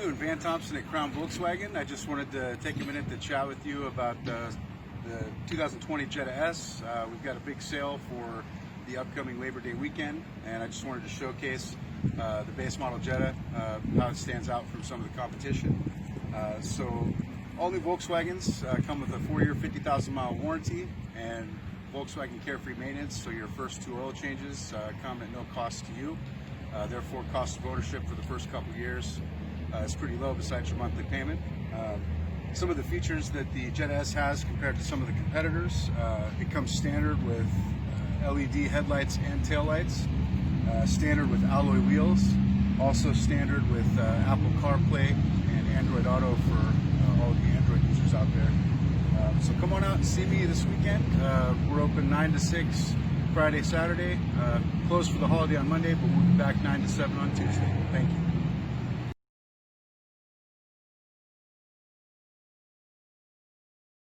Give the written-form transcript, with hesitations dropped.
afternoon, Van Thompson at Crown Volkswagen. I just wanted to take a minute to chat with you about the 2020 Jetta S. We've got a big sale for the upcoming Labor Day weekend, and I just wanted to showcase the base model Jetta, how it stands out from some of the competition. So all new Volkswagens come with a 4-year, 50,000-mile warranty and Volkswagen Carefree Maintenance, so your first 2 oil changes come at no cost to you. Therefore, cost of ownership for the first couple years is pretty low besides your monthly payment. Some of the features that the Jetta S has compared to some of the competitors, it comes standard with LED headlights and taillights, standard with alloy wheels, also standard with Apple CarPlay and Android Auto for all the Android users out there. So come on out and see me this weekend. We're open 9 to 6 Friday, Saturday, closed for the holiday on Monday, but we'll be back 9 to 7 on Tuesday. Thank you.